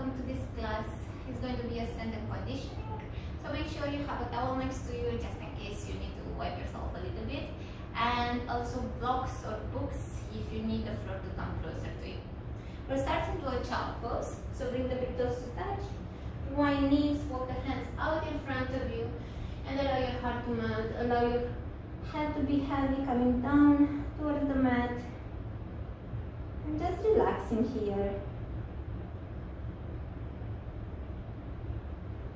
welcome to this class. It's going to be a strength and conditioning. So make sure you have a towel next to you just in case you need to wipe yourself a little bit. And also blocks or books if you need the floor to come closer to you. We're starting to a child pose. So bring the big toes to touch. Wide knees, walk the hands out in front of you. And allow your heart to melt. Allow your head to be heavy coming down towards the mat. And just relaxing here.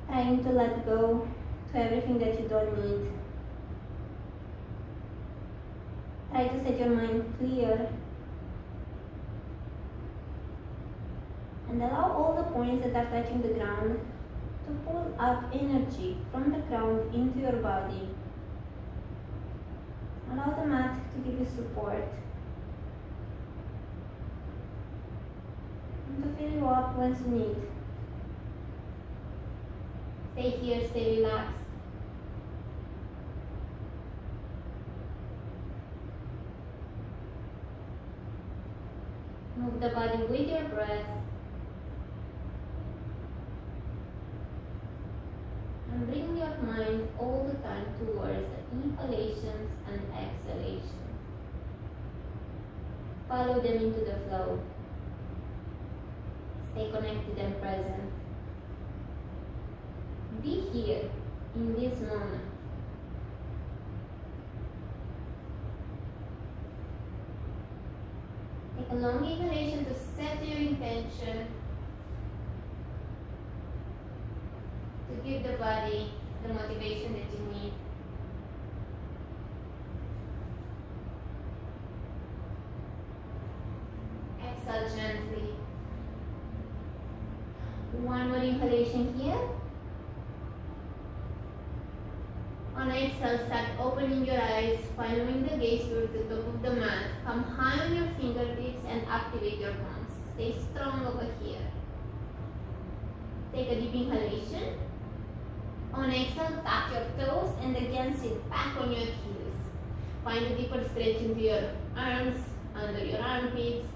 Trying to let go to everything that you don't need. Try to set your mind clear. And allow all the points that are touching the ground to pull up energy from the ground into your body. Allow the mat to give you support. And to fill you up once you need. Stay here, stay relaxed. Move the body with your breath. And bring your mind all the time towards the inhalations and exhalations. Follow them into the flow. Stay connected and present. Be here in this moment. Take a long inhalation to set your intention, to give the body the motivation that you need. Exhale gently. One more inhalation here. On exhale, start opening your eyes, following the gaze towards the top of the mat. Come high on your fingertips and activate your palms. Stay strong over here. Take a deep inhalation. On exhale, tap your toes and again sit back on your heels. Find a deeper stretch into your arms, under your armpits.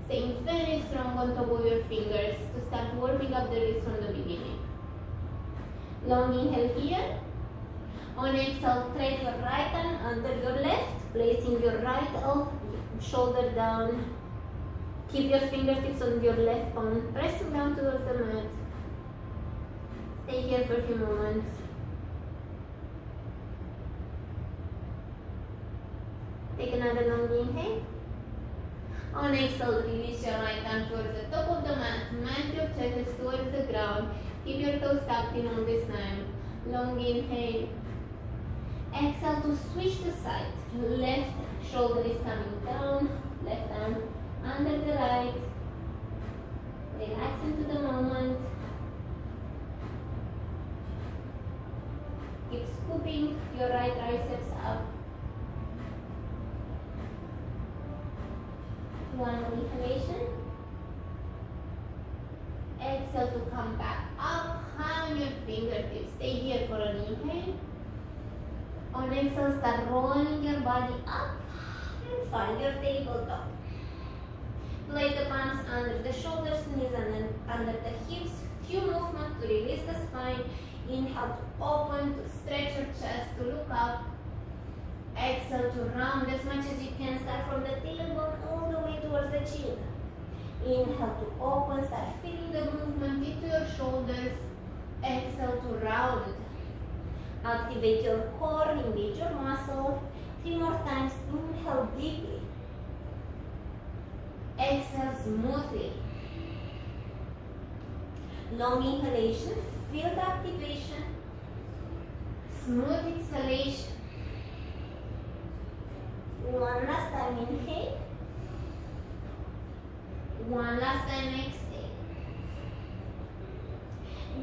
Staying very strong on top of your fingers to start warming up the wrist from the beginning. Long inhale here. On exhale, thread your right hand under your left, placing your right shoulder down. Keep your fingertips on your left palm, pressing down towards the mat. Stay here for a few moments. Take another long inhale. On exhale, release your right hand towards the top of the mat. Mat your chest towards the ground. Keep your toes tucked in all this time. Long inhale. Exhale to switch the side. Left shoulder is coming down. Left arm under the right. Relax into the moment. Keep scooping your right triceps up. One more inhalation. Exhale to come back up. High on your fingertips. Stay here for an inhale. On exhale, start rolling your body up and find your tabletop. Place the palms under the shoulders, knees and under the hips. Few movements to release the spine. Inhale to open, to stretch your chest, to look up. Exhale to round as much as you can. Start from the tailbone all the way towards the chin. Inhale to open, start feeling the movement into your shoulders. Exhale to round. Activate your core, engage your muscle. 3 more times. Inhale deeply. Exhale smoothly. Long inhalation. Feel the activation. Smooth exhalation. One last time inhale. One last time exhale.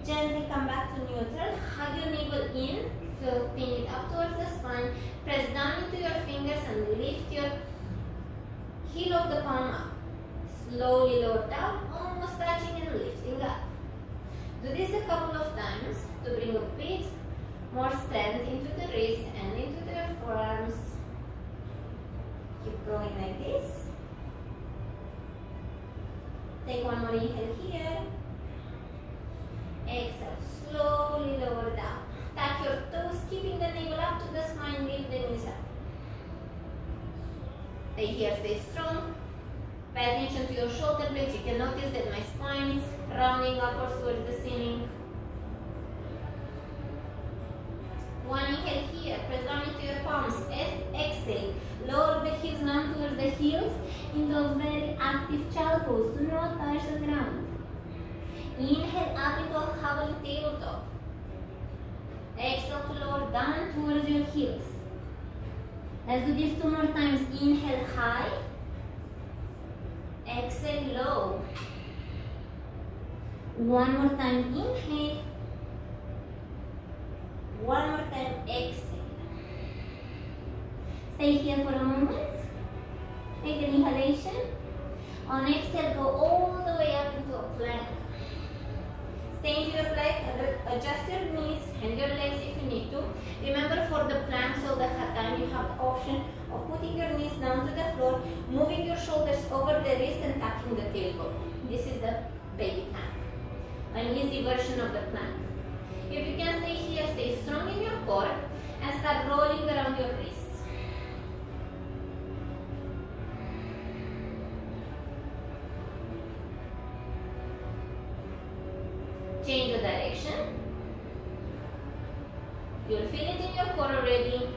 Gently come back to neutral. Hug your navel in. So pin it up towards the spine. Press down into your fingers and lift your heel of the palm up. Slowly lower down, almost touching and lifting up. Do this a couple of times to bring a bit more strength into the wrist and into your forearms. Keep going like this. Take one more inhale here. Exhale, slowly lower down. Tuck your toes, keeping the navel up to the spine, lift the knees up. Stay here, stay strong. Pay attention to your shoulder blades. You can notice that my spine is rounding upwards towards the ceiling. One inhale here, press down into your palms. Exhale, lower the hips down towards the heels into a very active child pose. Do not touch the ground. Inhale up into a hovering tabletop. Exhale to lower down towards your heels. Let's do this 2 more times. Inhale high. Exhale low. One more time. Inhale. One more time. Exhale. Stay here for a moment. Take an inhalation. On exhale, go all the way up into a plank. Stay into your plank. Adjust your knees and your legs if you need to. Remember, for the planks all the time, you have the option of putting your knees down to the floor, moving your shoulders over the wrist and tucking the tailbone. This is the baby plank, an easy version of the plank. If you can stay here, stay strong in your core and start rolling around your wrists. Change the direction. You'll feel it in your core already.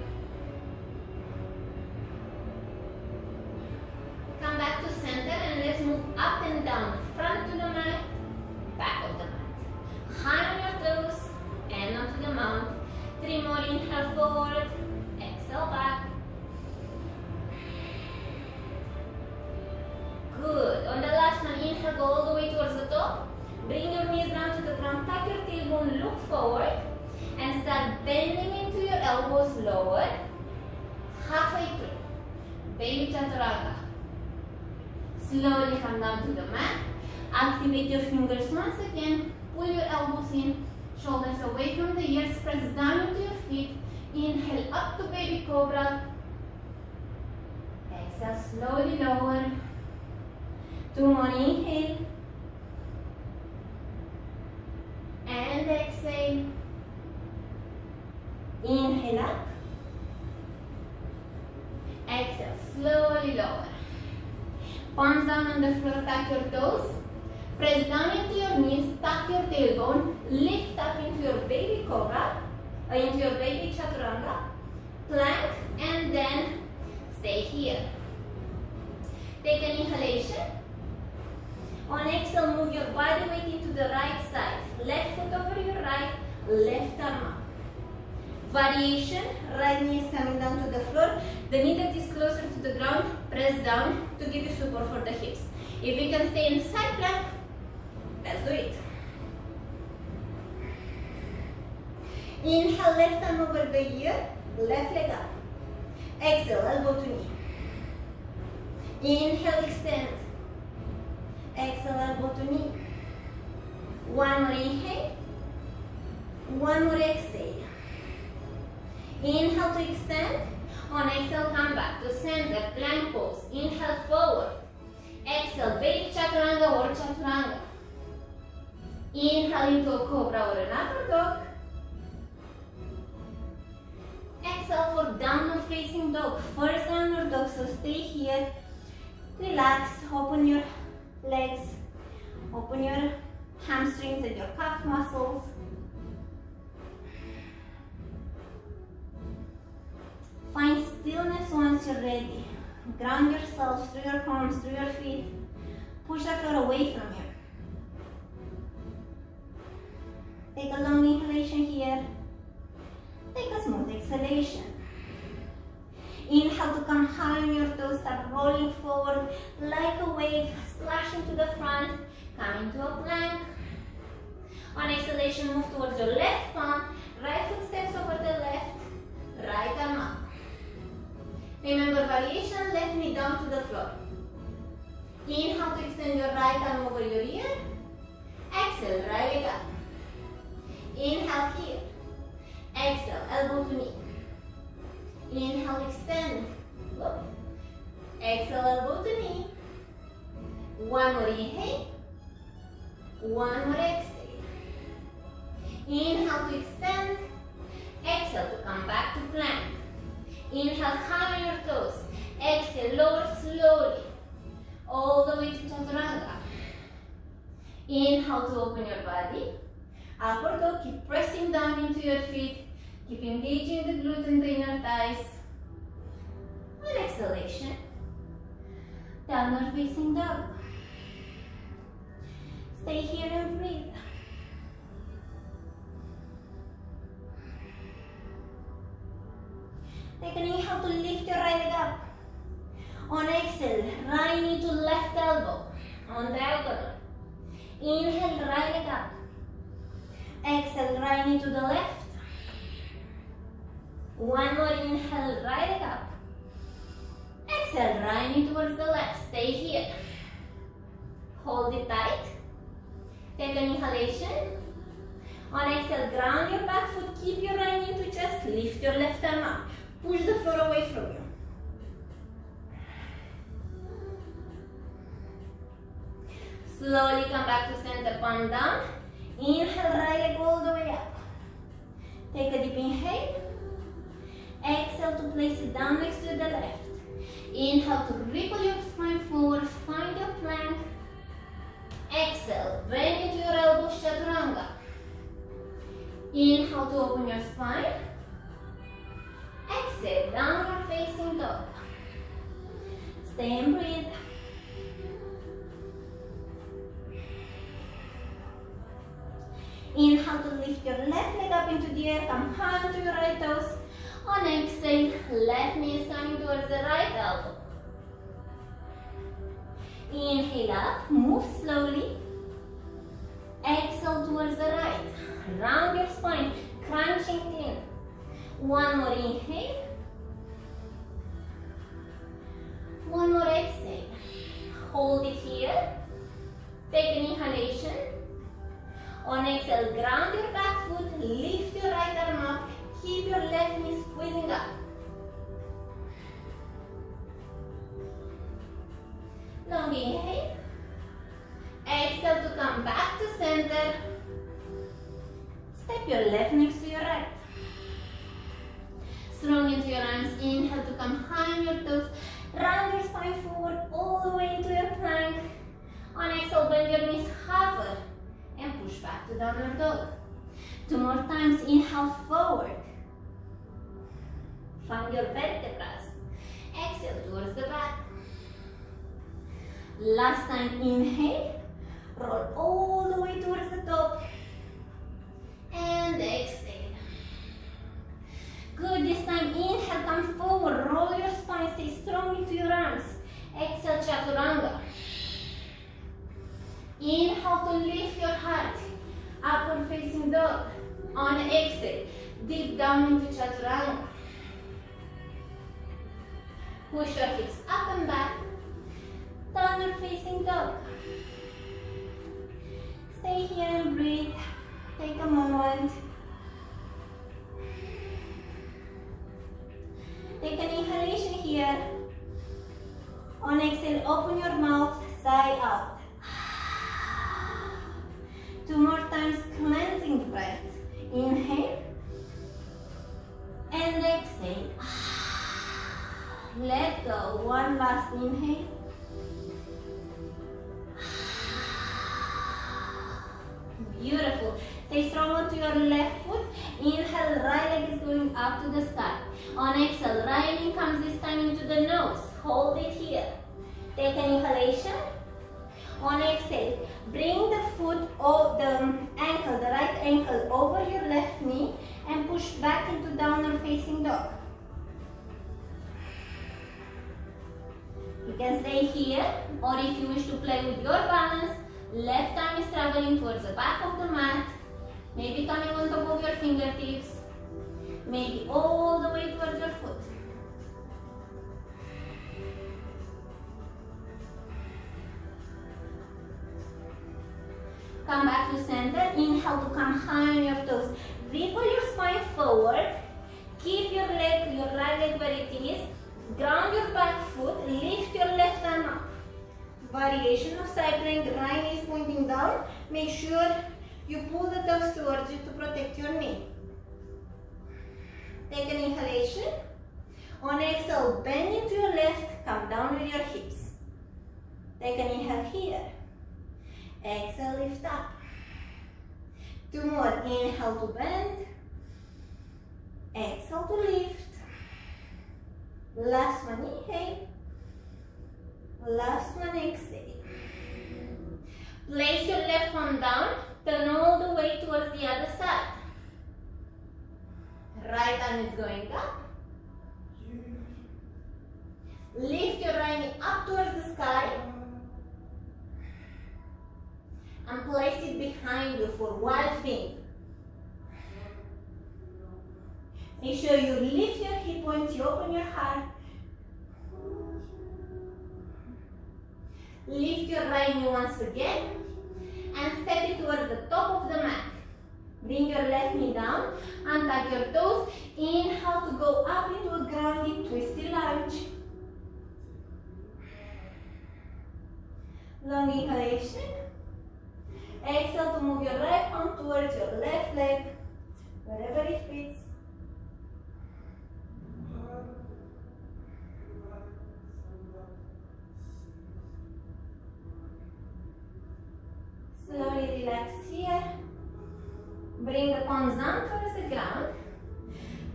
Come back to center and let's move up and down. Front to the mat, back of the mat. High on your toes and onto the mount. 3 more. Inhale forward, exhale back. Good. On the last one, inhale, go all the way towards the top. Bring your knees down to the ground, tuck your tailbone, look forward, and start bending into your elbows lower. Halfway through. Baby chaturanga. Slowly come down to the mat. Activate your fingers once again. Pull your elbows in, shoulders away from the ears. Press down into your feet. Inhale up to baby cobra. Exhale, slowly lower. 2 more. Inhale. And exhale. Inhale up. Exhale, slowly lower. Palms down on the floor, tuck your toes. Press down into your knees, tuck your tailbone, lift up into your baby cobra, into your baby chaturanga, plank, and then stay here. Take an inhalation. On exhale, move your body weight into the right side. Left foot over your right, left arm up. Variation, right knee is coming down to the floor. The knee that is closer to the ground, press down to give you support for the hips. If you can stay in side plank, let's do it. Inhale, left arm over the ear, left leg up. Exhale, elbow to knee. Inhale, extend. Exhale, elbow to knee. 1 more inhale. 1 more exhale. Inhale to extend. On exhale, come back to center, plank pose. Inhale forward. Exhale, baby chaturanga or chaturanga. Inhale into a cobra or an upper dog. Exhale for downward facing dog. First downward dog, so stay here. Relax, open your legs, open your hamstrings and your calf muscles. Find stillness once you're ready. Ground yourself through your palms, through your feet. Push the floor away from you. Take a long inhalation here. Take a smooth exhalation. Inhale to come high on your toes, start rolling forward like a wave, splashing to the front, come into a plank. On exhalation, move towards your left palm, right foot steps over the left, right arm up. Remember variation, left knee down to the floor. Inhale to extend your right arm over your ear. Exhale, right leg up. Inhale here. Exhale, elbow to knee. Inhale, extend. Look. Exhale, elbow to knee. 1 more inhale. 1 more exhale. Inhale to extend. Exhale to come back to plank. Inhale, high on your toes. Exhale, lower slowly. All the way to chaturanga. Inhale to open your body. Upward dog, keep pressing down into your feet. Keep engaging the glutes and the inner thighs. And exhalation. Downward facing dog. Stay here and breathe. Take an inhale to lift your right leg up. On exhale, right knee to left elbow. On diagonal. Inhale, right leg up. Exhale, right knee to the left. One more inhale, right leg up. Exhale, right knee towards the left. Stay here. Hold it tight. Take an inhalation. On exhale, ground your back foot. Keep your right knee to chest. Lift your left arm up. Push the floor away from you. Slowly come back to center, palm down. Inhale, right leg all the way up. Take a deep inhale. Exhale to place it down next to the left. Inhale to ripple your spine forward, find your plank. Exhale, bend into your elbows, chaturanga. Inhale to open your spine. Exhale, downward facing dog. Stay and breathe. Inhale to lift your left leg up into the air, come high onto your right toes. On exhale, left knee is coming towards the right elbow. Inhale up, move slowly. Exhale towards the right. Round your spine, crunching in. One more inhale. One more exhale. Hold it here. Take an inhalation. On exhale, ground your back foot, lift your right arm up, keep your left knee squeezing up. Long inhale. Exhale to come back to center. Step your left next to your right. Strong into your arms. Inhale to come high on your toes. Round your spine forward all the way into your plank. On exhale, bend your knees, hover, and push back to downward dog. Two more times. Inhale forward. Find your vertebrae. Exhale towards the back. Last time, inhale. Roll all the way towards the top. And exhale. Good, this time inhale, come forward, roll your spine, stay strong into your arms. Exhale, chaturanga. Inhale to lift your heart, upward facing dog. On exhale, deep down into chaturanga. Push your hips up and back, downward facing dog. Stay here and breathe. Take a moment. Take an inhalation here. On exhale, open your mouth, sigh out. Two more times, cleansing breath. Inhale. And exhale. Let go. One last inhale. Beautiful. Stay strong onto your left foot. Inhale, right leg is going up to the sky. On exhale, right knee comes this time into the nose. Hold it here. Take an inhalation. On exhale, bring the foot or the ankle, the right ankle over your left knee and push back into downward facing dog. You can stay here, or if you wish to play with your balance, left arm is traveling towards the back of the mat, maybe coming on top of your fingertips, maybe all the way towards your foot. Come back to center. Inhale to come high on your toes. Ripple your spine forward. Keep your leg, your right leg where it is. Ground your back foot. Lift your left arm up. Variation of side plank. Right knee is pointing down. Make sure You pull the toes towards you to protect your knee. Take an inhalation. On exhale, bend into your left, come down with your hips. Take an inhale here. Exhale, lift up. 2 more. Inhale to bend. Exhale to lift. Last one, inhale. Last one, exhale. Place your left palm down. Turn all the way towards the other side. Right arm is going up. Lift your right knee up towards the sky. And place it behind you for wild thing. Make sure you lift your hip points, you open your heart. Lift your right knee once again and step it towards the top of the mat. Bring your left knee down and tuck your toes. Inhale to go up into a grounded twisty lunge. Long inhalation. Exhale to move your right arm towards your left leg, wherever it fits. Slowly relax here. Bring the palms down towards the ground.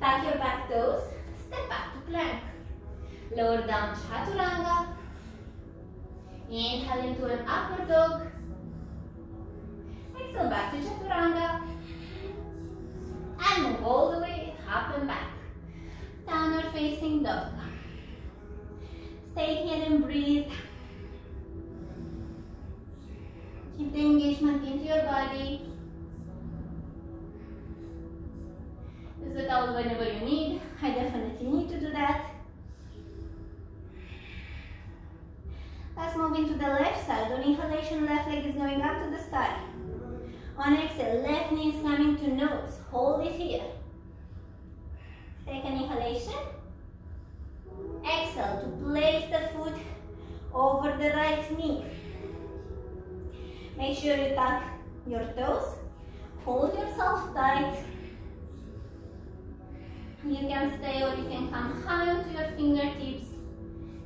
Tuck your back toes. Step back to plank. Lower down chaturanga. Inhale into an upward dog. Exhale back to chaturanga. And move all the way up and back. Downward facing dog. Stay here and breathe. Keep the engagement into your body. Use the towel whenever you need. I definitely need to do that. Let's move into the left side. On inhalation, left leg is going up to the sky. On exhale, left knee is coming to nose. Hold it here. Take an inhalation. Exhale to place the foot over the right knee. Make sure you tuck your toes. Hold yourself tight. You can stay or you can come high onto your fingertips.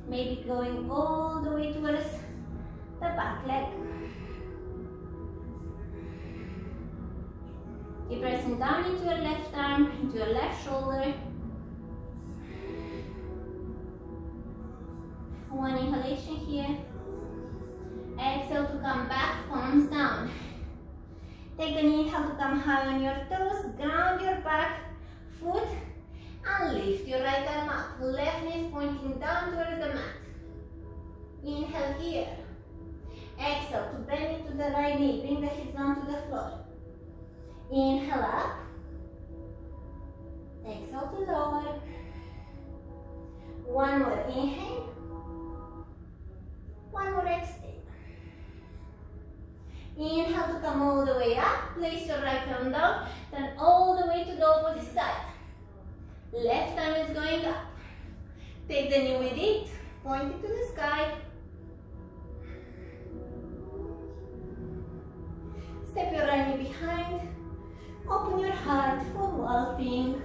Maybe going all the way towards the back leg. Keep pressing down into your left arm, into your left shoulder. One inhalation here. Exhale to come back, palms down. Take an inhale to come high on your toes, ground your back foot, and lift your right arm up. Left knee is pointing down towards the mat. Inhale here. Exhale to bend into the right knee. Bring the hips down to the floor. Inhale up. Exhale to lower. One more inhale. One more exhale. Inhale to come all the way up. Place your right arm down. Turn all the way to the opposite side. Left arm is going up. Take the knee with it. Point it to the sky. Step your right knee behind. Open your heart for walking.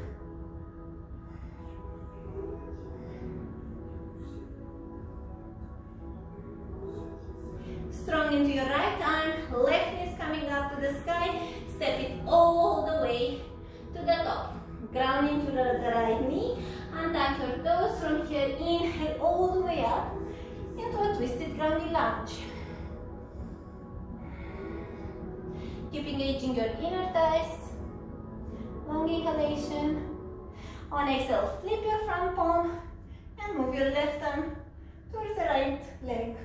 Strong into your right arm. Left knee is coming up to the sky. Step it all the way to the top. Ground into the right knee and tuck your toes. From here, inhale all the way up into a twisted grounded lunge. Keep engaging your inner thighs. Long inhalation. On exhale, flip your front palm and move your left arm towards the right leg.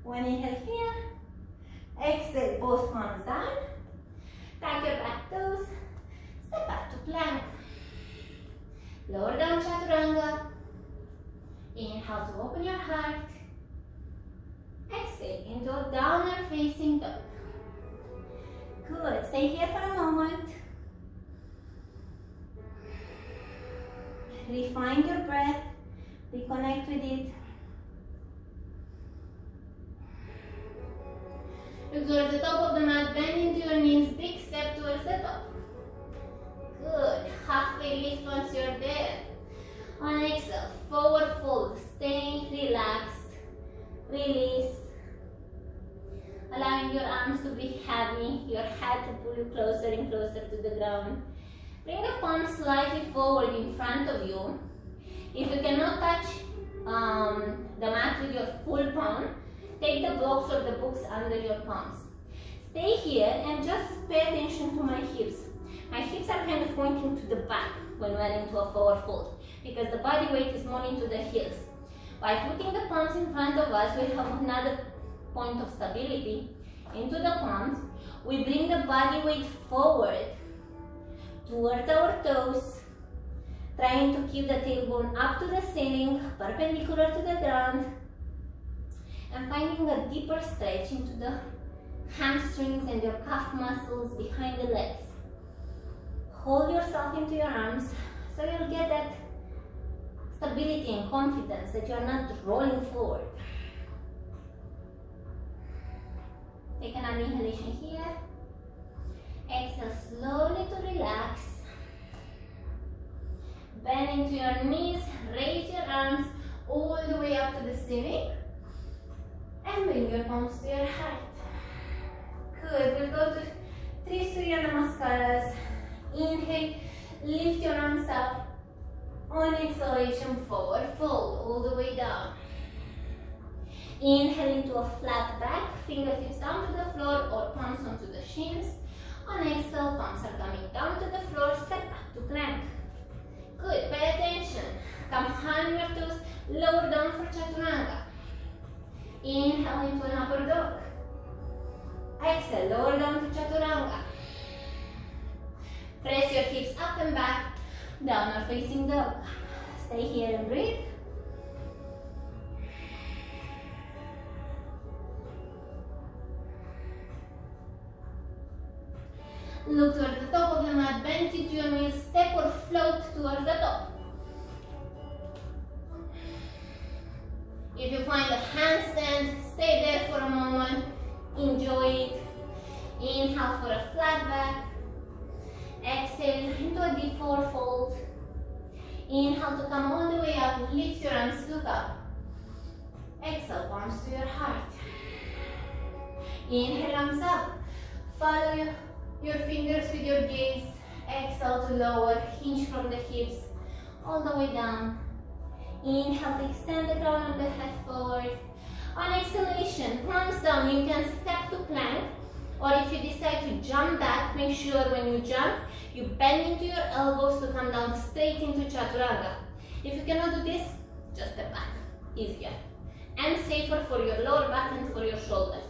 One inhale here. Exhale, both palms down. Tuck your back toes. Step back to plank. Lower down chaturanga. Inhale to open your heart. Exhale into a downward facing dog. Good. Stay here for a moment. Refine your breath. Reconnect with it. Look towards the top of the mat, bend into your knees, big step towards the top. Good. Halfway lift once you're there. On exhale, forward fold. Stay relaxed. Release. Allowing your arms to be heavy, your head to pull you closer and closer to the ground. Bring the palms slightly forward in front of you. If you cannot touch the mat with your full palm, take the blocks or the books under your palms. Stay here and just pay attention to my hips. My hips are kind of pointing to the back when we're into a forward fold because the body weight is more into the heels. By putting the palms in front of us, we have another point of stability into the palms. We bring the body weight forward towards our toes, trying to keep the tailbone up to the ceiling, perpendicular to the ground, and finding a deeper stretch into the hamstrings and your calf muscles behind the legs. Hold yourself into your arms so you'll get that stability and confidence that you are not rolling forward. Take another inhalation here. Exhale slowly to relax. Bend into your knees, raise your arms all the way up to the ceiling. And bring your palms to your heart. Good, we'll go to 3 Surya Namaskaras. Inhale, lift your arms up. On exhalation, forward fold, all the way down. Inhale into a flat back, fingertips down to the floor or palms onto the shins. On exhale, palms are coming down to the floor, step back to plank. Good, pay attention. Come on your toes, lower down for Chaturanga. Inhale into an upper dog. Exhale, lower down to Chaturanga. Press your hips up and back, downward facing dog. Stay here and breathe. Look towards the top of the mat, bend into your knees, step or float towards the top. If you find a handstand, stay there for a moment, enjoy it. Inhale for a flat back. Exhale into a deep forward fold. Inhale to come all the way up, lift your arms, look up. Exhale, palms to your heart. Inhale, arms up. Follow your fingers with your gaze. Exhale to lower, hinge from the hips, all the way down. Inhale to extend the crown of the head forward. On exhalation, palms down, you can step to plank. Or if you decide to jump back, make sure when you jump, you bend into your elbows to come down straight into Chaturanga. If you cannot do this, just step back. Easier. And safer for your lower back and for your shoulders.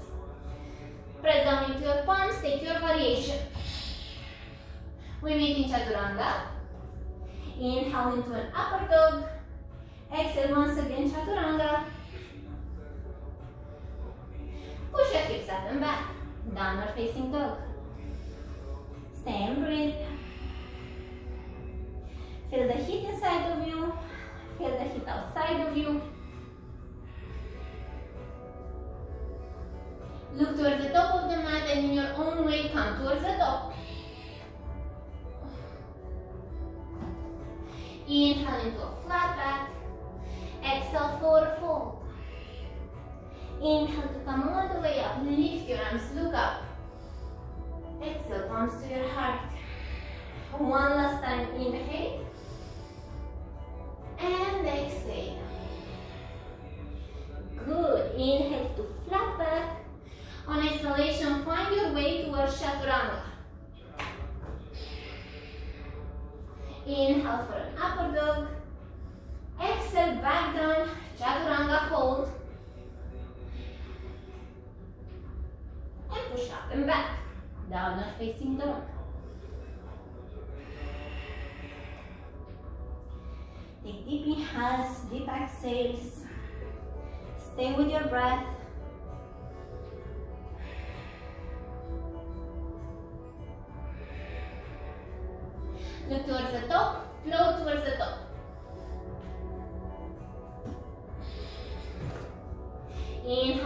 Press down into your palms, take your variation. We meet in Chaturanga. Inhale into an upper dog. Exhale once again, Chaturanga. Push your hips up and back. Downward facing dog. Stay and breathe. Feel the heat inside of you. Feel the heat outside of you. Look towards the top of the mat and in your own way come towards the top. Inhale into a flat back. Exhale, forward fold. Inhale to come all the way up. Lift your arms, look up. Exhale, palms to your heart. One last time, inhale. And exhale. Good. Inhale to flat back. On exhalation, find your way towards Chaturanga. Inhale for an upper dog. Exhale, back down, Chaturanga hold. And push up and back, downward facing dog. Take deep inhales, deep exhales. Stay with your breath. Look towards the top, flow towards the top.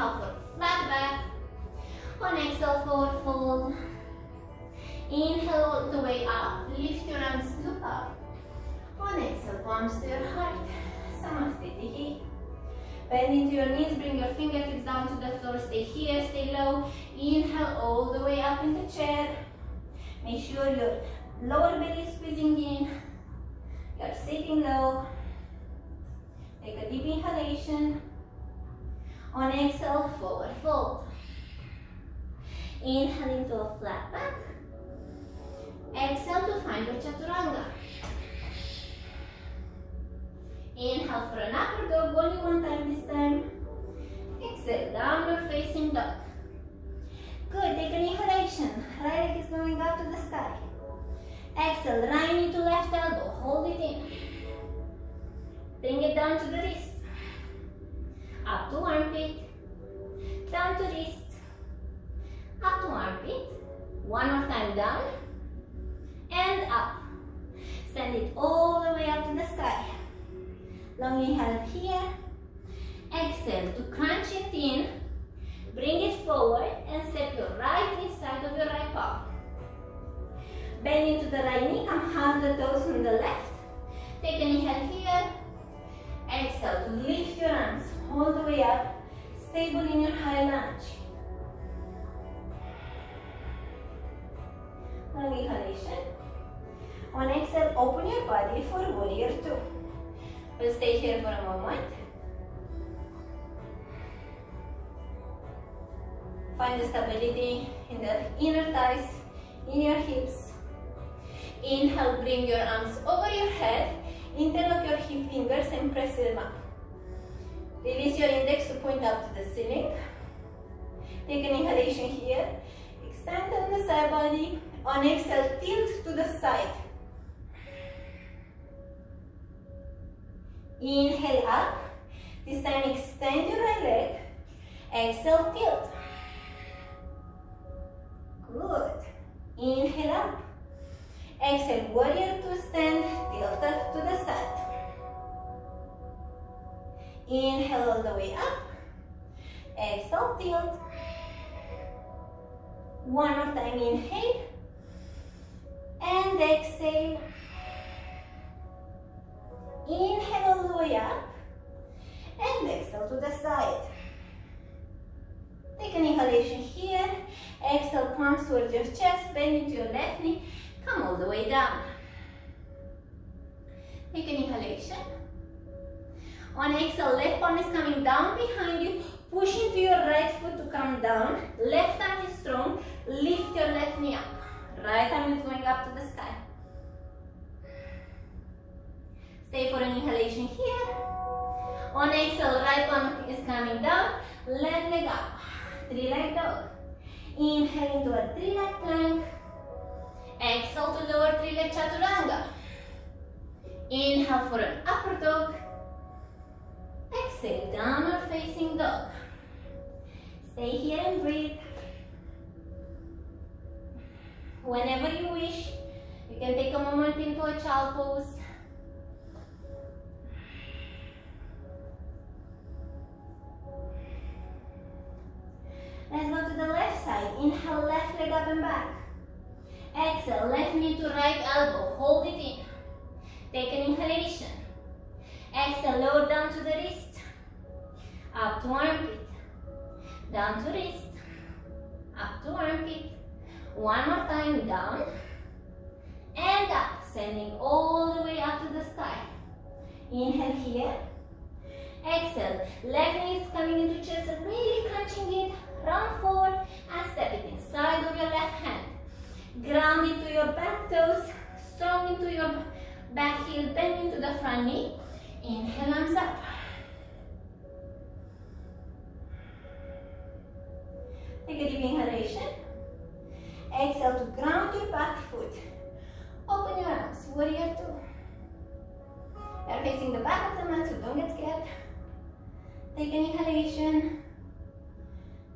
Inhale for flat back. On exhale, forward fold. Inhale all the way up. Lift your arms, look up. On exhale, palms to your heart. Samasthiti. Bend into your knees, bring your fingertips down to the floor. Stay here, stay low. Inhale all the way up in the chair. Make sure your lower belly is squeezing in. You're sitting low. Take a deep inhalation. On exhale, forward fold. Inhale into a flat back. Exhale to find your chaturanga. Inhale for an upper dog, only one time this time. Exhale, downward facing dog. Good, take an inhalation. Right leg is going up to the sky. Exhale, right knee to left elbow, hold it in. Bring it down to the wrist. Up to armpit. Down to wrist. Up to armpit. One more time down. And up. Send it all the way up to the sky. Long inhale here. Exhale to crunch it in. Bring it forward and step your right inside of your right palm. Bend into the right knee. Come half the toes from the left. Take an inhale here. Exhale to lift your arms all the way up. Stable in your high lunge. Long inhalation. On exhale, open your body for warrior two. We'll stay here for a moment. Find the stability in the inner thighs, in your hips. Inhale, bring your arms over your head. Interlock your hip fingers and press them up. Release your index to point up to the ceiling. Take an inhalation here. Extend on the side body. On exhale, tilt to the side. Inhale up. This time extend your right leg. Exhale, tilt. Good. Inhale up. Exhale, warrior two, stand, tilt up to the side. Inhale all the way up. Exhale, tilt. One more time, inhale. And exhale. Inhale all the way up. And exhale to the side. Take an inhalation here. Exhale, palms towards your chest. Bend into your left knee. Come all the way down. Take an inhalation. On exhale, left palm is coming down behind you. Push into your right foot to come down. Left arm is strong. Lift your left knee up. Right arm is going up to the sky. Stay for an inhalation here. On exhale, right palm is coming down. Left leg up. Three-leg dog. Inhale into a three-leg plank. Exhale to lower three-leg chaturanga. Inhale for an upper dog. Exhale, downward facing dog. Stay here and breathe. Whenever you wish, you can take a moment into a child pose. Let's go to the left side. Inhale, left leg up and back. Exhale, left knee to right elbow. Hold it in. Take an inhalation. Exhale, lower down to the wrist. Up to armpit. Down to wrist. Up to armpit. One more time, down. And up. Sending all the way up to the sky. Inhale here. Exhale. Left knee is coming into chest, really crunching it. Round forward and step it inside of your left hand. Ground into your back toes. Strong into your back heel. Bend into the front knee. Inhale, arms up. Take a deep inhalation. Exhale to ground your back foot. Open your arms, warrior two. We are facing the back of the mat, so don't get scared. Take an inhalation.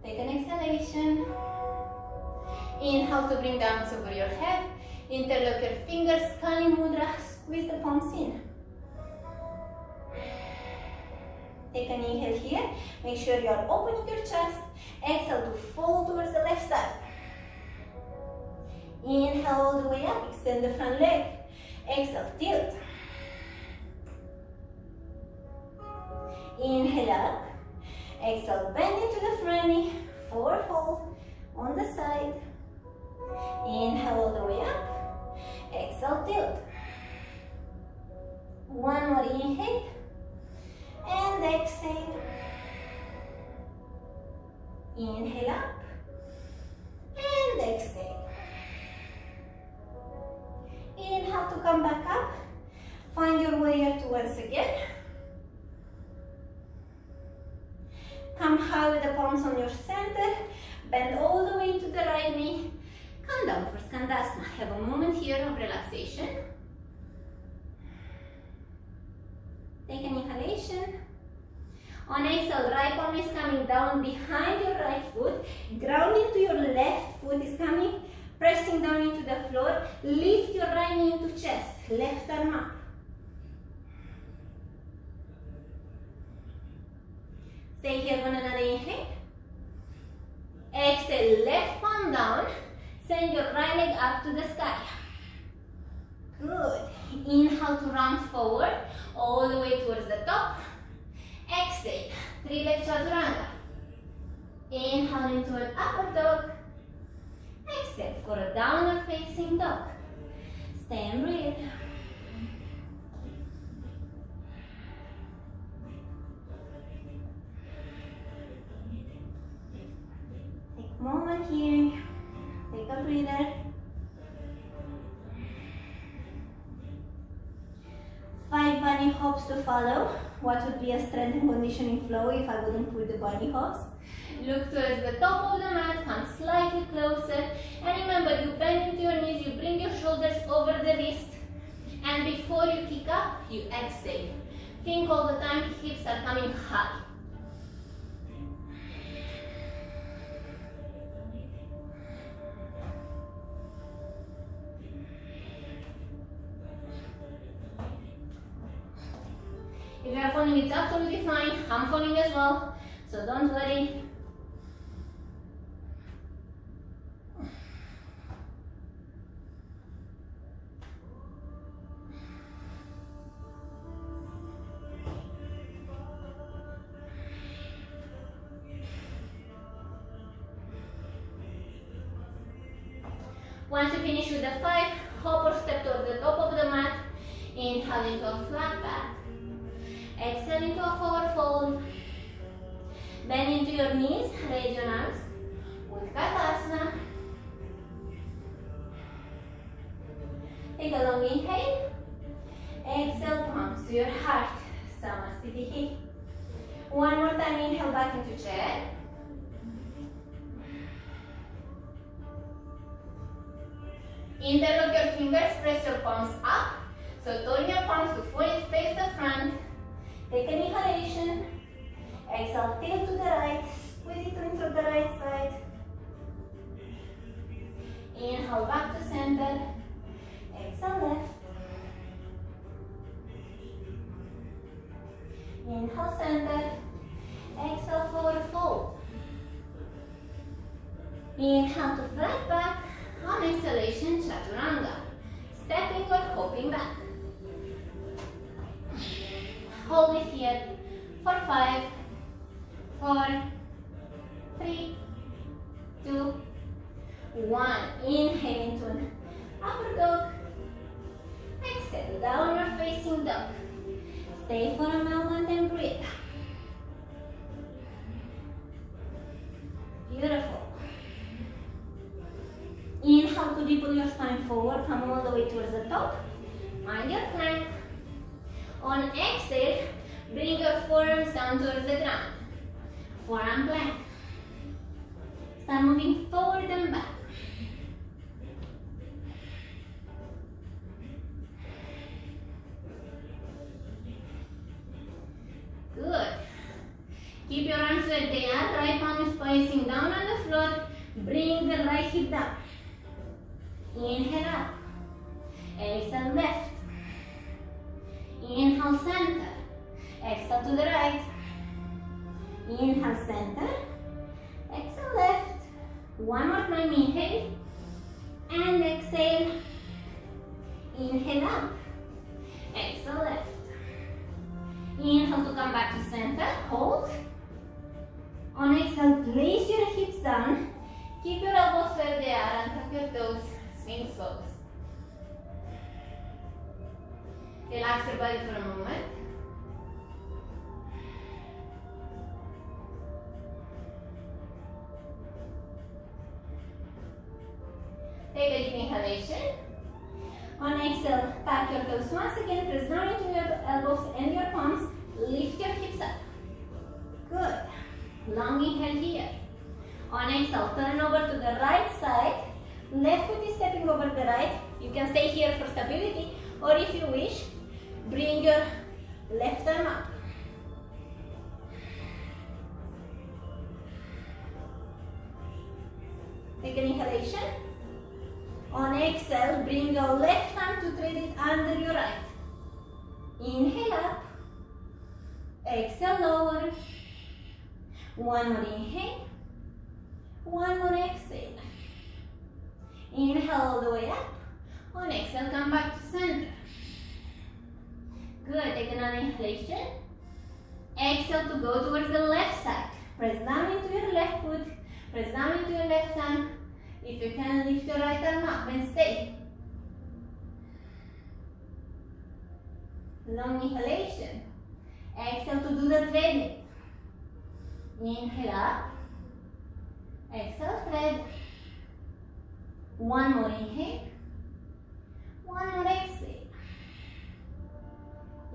Take an exhalation. Inhale to bring the arms over your head. Interlock your fingers, Kali Mudra. Squeeze the palms in. Take an inhale here. Make sure you are opening your chest. Exhale to fold towards the left side. Inhale all the way up. Extend the front leg. Exhale, tilt. Inhale up. Exhale, bend into the front knee. Forward fold on the side. Inhale all the way up. Exhale, tilt. One more inhale. And exhale. Inhale up. And exhale. Inhale to come back up. Find your warrior two once again. Come high with the palms on your center. Bend all the way into the right knee. Come down for Skandasana. Have a moment here of relaxation. Take an inhalation. On exhale, right palm is coming down behind your right foot. Grounding to your left foot is coming, pressing down into the floor. Lift your right knee into chest. Left arm up. Stay here on another inhale. Exhale, left palm down. Send your right leg up to the sky. Good. Inhale to round forward, all the way towards the top. Exhale, three-leg chaturanga. Inhale into an upward dog. Exhale for a downward facing dog. Stay and breathe. Take a moment here. Take a breather. 5 bunny hops to follow. What would be a strength and conditioning flow if I wouldn't put the bunny hops? Look towards the top of the mat, come slightly closer. And remember, you bend into your knees, you bring your shoulders over the wrist. And before you kick up, you exhale. Think all the time, hips are coming high. If you are falling, it's absolutely fine. I'm falling as well, so don't worry. Once you finish with the 5, hop or step toward the top of the mat. Inhale into a flat back. Exhale into a forward fold. Bend into your knees, raise your arms. Utkatasana. Take a long inhale. Exhale, palms to your heart. Samastitihi. One more time, inhale back into chair. Interlock your fingers, press your palms up. So turn your palms to fully face the front. Take an inhalation. Exhale, tilt to the right. Squeeze it into the right side. Inhale back to center. Exhale left. Inhale center. Exhale forward fold. Inhale to flat back. On exhalation, chaturanga. Stepping or hopping back. Hold it here for 5, 4, 3, 2, 1. Inhale into an upper dog. Exhale, downward facing dog. Stay for a moment and breathe. Beautiful. Inhale to deepen your spine forward. Come all the way towards the top. Find your plank. On exhale, bring your forearms down towards the ground. Forearm plank. Start moving forward and back. Good. Keep your arms where they are. Right palm is facing down on the floor. Bring the right hip down. Inhale up. Exhale left. Inhale center. Exhale to the right. Inhale, center. Exhale, left. One more time, inhale. And exhale. Inhale up. Exhale, left. Inhale to come back to center. Hold. On exhale, place your hips down. Keep your elbows where they are and tuck your toes. Sphinx pose. Relax your body for a moment. Take a deep inhalation. On exhale, tap your toes once again. Press down into your elbows and your palms. Lift your hips up. Good. Long inhale here. On exhale, turn over to the right side. Left foot is stepping over the right. You can stay here for stability, or if you wish, bring your left arm up. Take an inhalation. On exhale, bring your left arm to thread it under your right. Inhale up. Exhale, lower. One more inhale. One more exhale. Inhale all the way up. On exhale, come back to center. Good. Take another inhalation. Exhale to go towards the left side. Press down into your left foot. Press down into your left arm. If you can, lift your right arm up and stay. Long inhalation. Exhale to do the threading. Inhale up. Exhale, thread. One more inhale. One more exhale.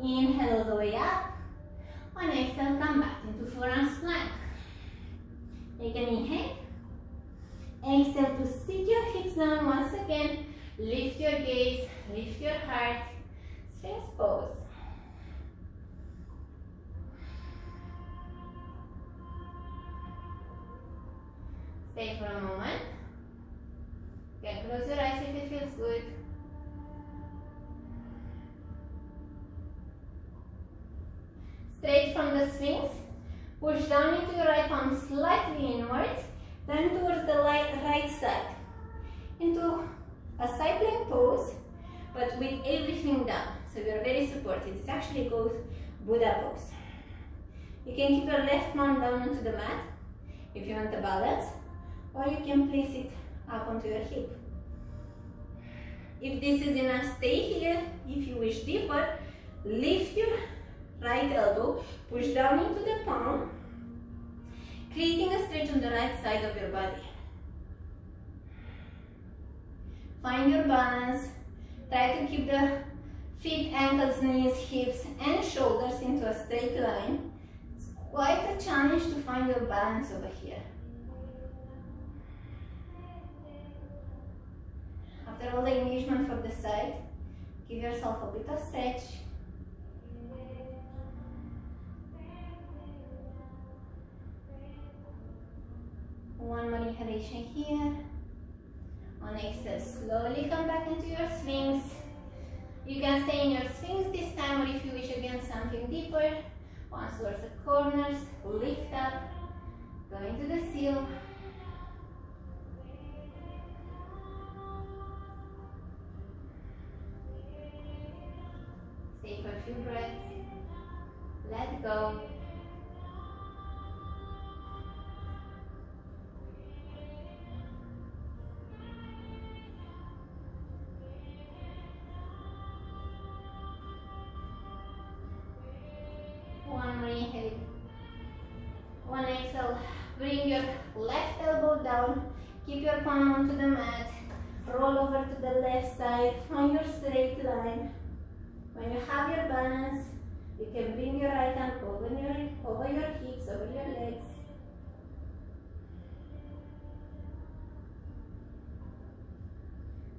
Inhale all the way up. On exhale, come back into forearms plank. Take an inhale. Exhale to sit your hips down once again. Lift your gaze, lift your heart. Sphinx pose. Stay for a moment. You can close your eyes if it feels good. Straight from the Sphinx. Push down into your right palm slightly inwards. Turn towards the right side. Into a side plank pose, but with everything down. So you are very supported. It's actually called Buddha pose. You can keep your left palm down onto the mat if you want the balance, or you can place it up onto your hip. If this is enough, stay here. If you wish deeper, lift your right elbow, push down into the palm, creating a stretch on the right side of your body. Find your balance. Try to keep the feet, ankles, knees, hips and shoulders into a straight line. It's quite a challenge to find your balance over here. After all the engagement for the side, give yourself a bit of stretch. One more inhalation here. On exhale, slowly come back into your Sphinx. You can stay in your Sphinx this time, or if you wish again something deeper, once towards the corners, lift up, go into the seal. Stay for a few breaths. Let go. One more inhale. One exhale. Bring your left elbow down. Keep your palm onto the mat. Roll over to the left side. Find your straight line. When you have your balance, you can bring your right hand over your hips, over your legs.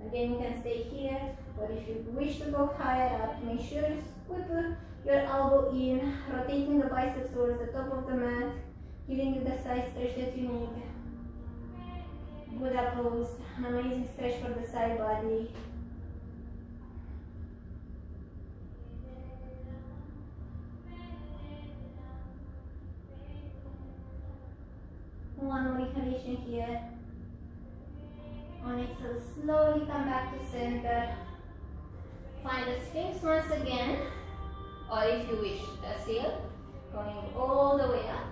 Again, you can stay here, but if you wish to go higher up, make sure you put your elbow in, rotating the biceps towards the top of the mat, giving you the side stretch that you need. Buddha pose, an amazing stretch for the side body. One more inhalation here. On exhale, slowly come back to center. Find the Sphinx once again, or if you wish, the seal, going all the way up.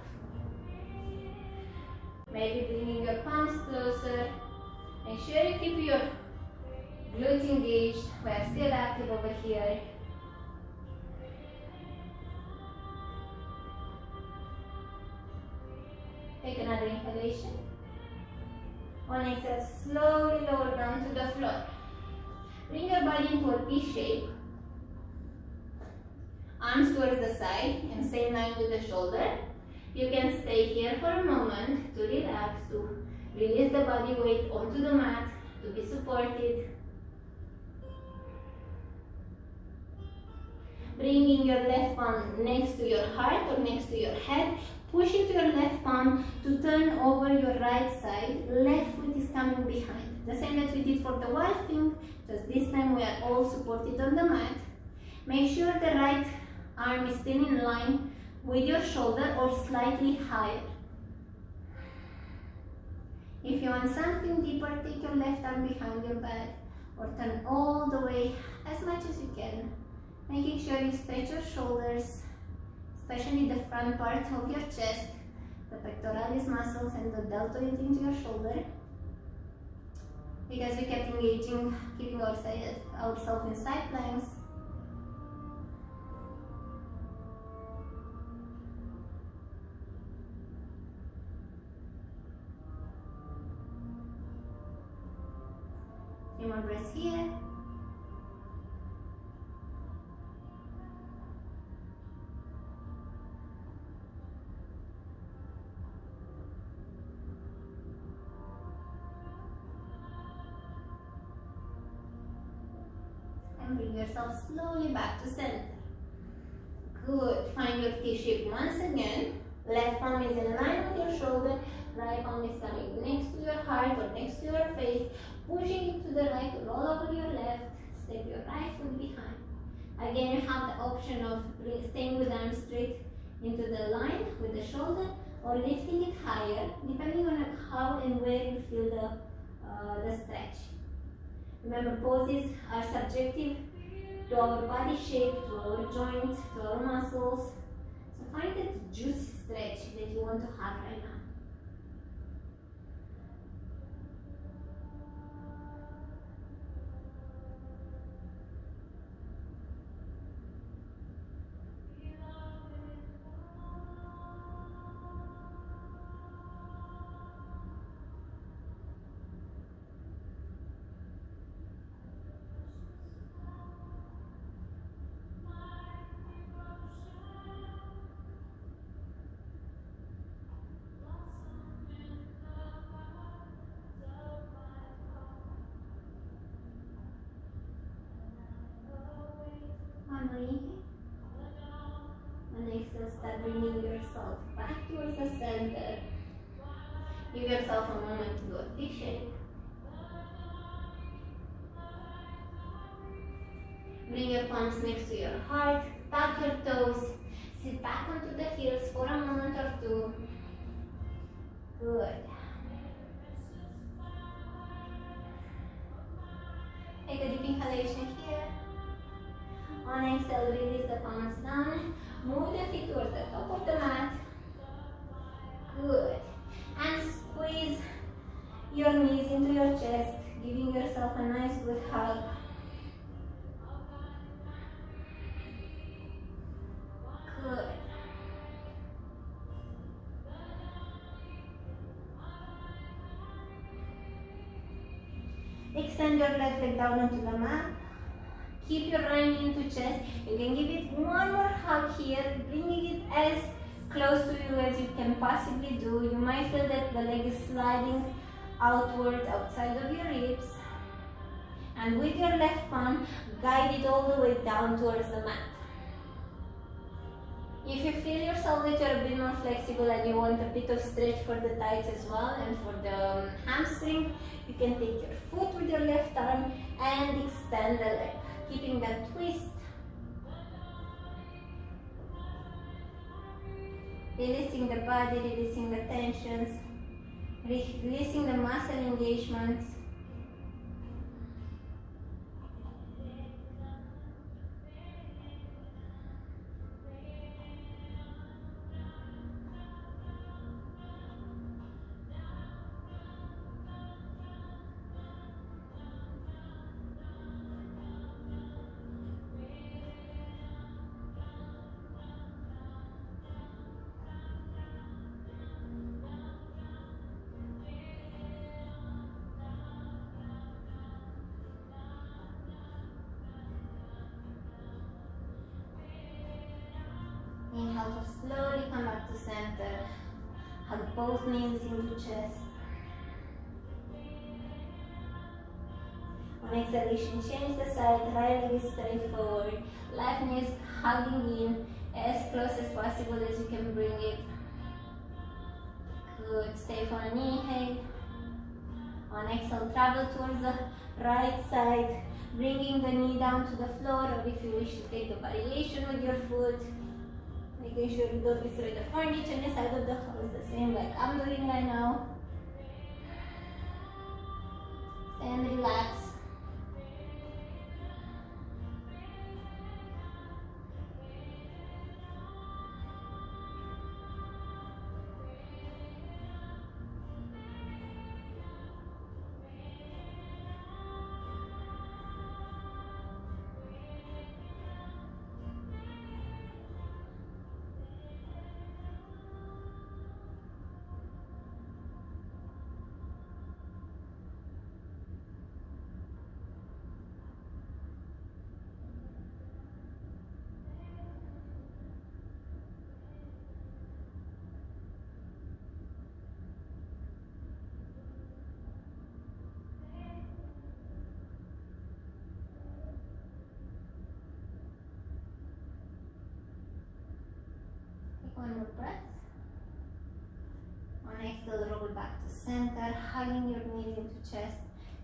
Maybe bringing your palms closer. Make sure you keep your glutes engaged. We are still active over here. Take another inhalation. On exhale, slowly lower down to the floor. Bring your body into a T shape. Arms towards the side and same line with the shoulder. You can stay here for a moment to relax, to release the body weight onto the mat, to be supported. Bringing your left palm next to your heart or next to your head. Push into your left palm to turn over your right side. Left foot is coming behind. The same as we did for the wild thing, just this time we are all supported on the mat. Make sure the right arm is still in line with your shoulder or slightly higher. If you want something deeper, take your left arm behind your back or turn all the way as much as you can. Making sure you stretch your shoulders, especially the front part of your chest, the pectoralis muscles and the deltoid into your shoulder. Because we kept engaging, keeping ourselves in side planks. Three more breaths here. And bring yourself slowly back to center. Good. Find your T shape once again. Left palm is in line with your shoulder. Right palm is coming next to your heart or next to your face. Pushing it to the right, roll over your left. Step your right foot behind. Again, you have the option of staying with arms straight into the line with the shoulder or lifting it higher, depending on how and where you feel the stretch. Remember, poses are subjective to our body shape, to our joints, to our muscles. So find that juicy stretch that you want to have right now. And exhale, start bringing yourself back towards the center. Give yourself a moment to do a T shape. Bring your palms next to your heart, tuck your toes, sit back onto the heels for a moment or two. Good. Take a deep inhalation here. On exhale, release the palms down. Move the feet towards the top of the mat. Good. And squeeze your knees into your chest, giving yourself a nice good hug. Good. Extend your left leg down onto the mat. Keep your right knee into chest. You can give it one more hug here, bringing it as close to you as you can possibly do. You might feel that the leg is sliding outwards, outside of your ribs. And with your left palm, guide it all the way down towards the mat. If you feel yourself that you're a bit more flexible and you want a bit of stretch for the thighs as well and for the hamstring, you can take your foot with your left arm and extend the leg, keeping that twist. Releasing the body, releasing the tensions. releasing the muscle engagement. Inhale to slowly come back to center. Hug both knees into chest. On exhalation, change the side. Right leg is straight forward. Left knee is hugging in as close as possible as you can bring it. Good. Stay for an inhale. On exhale, travel towards the right side, bringing the knee down to the floor, or if you wish to take the variation with your foot, making sure you don't destroy the furniture on the side of the house, the same like I'm doing right now. And relax. One more breath. On exhale, roll back to center, hugging your knees into chest,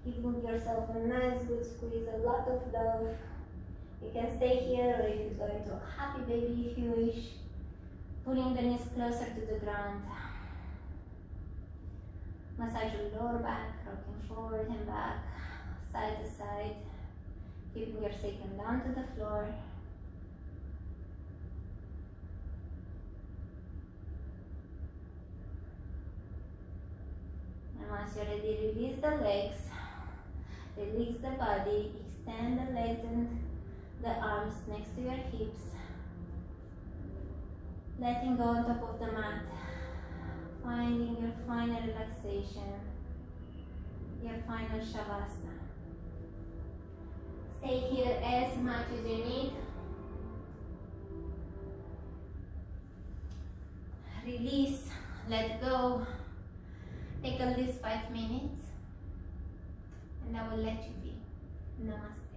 giving yourself a nice good squeeze, a lot of love. You can stay here, or you can go into a happy baby if you wish. Pulling the knees closer to the ground. Massage your lower back, rocking forward and back, side to side, keeping your sacrum down to the floor. And once you're ready, release the legs, release the body, extend the legs and the arms next to your hips, letting go on top of the mat, finding your final relaxation, your final shavasana. Stay here as much as you need. Release, let go. Take at least 5 minutes, and I will let you be. Namaste.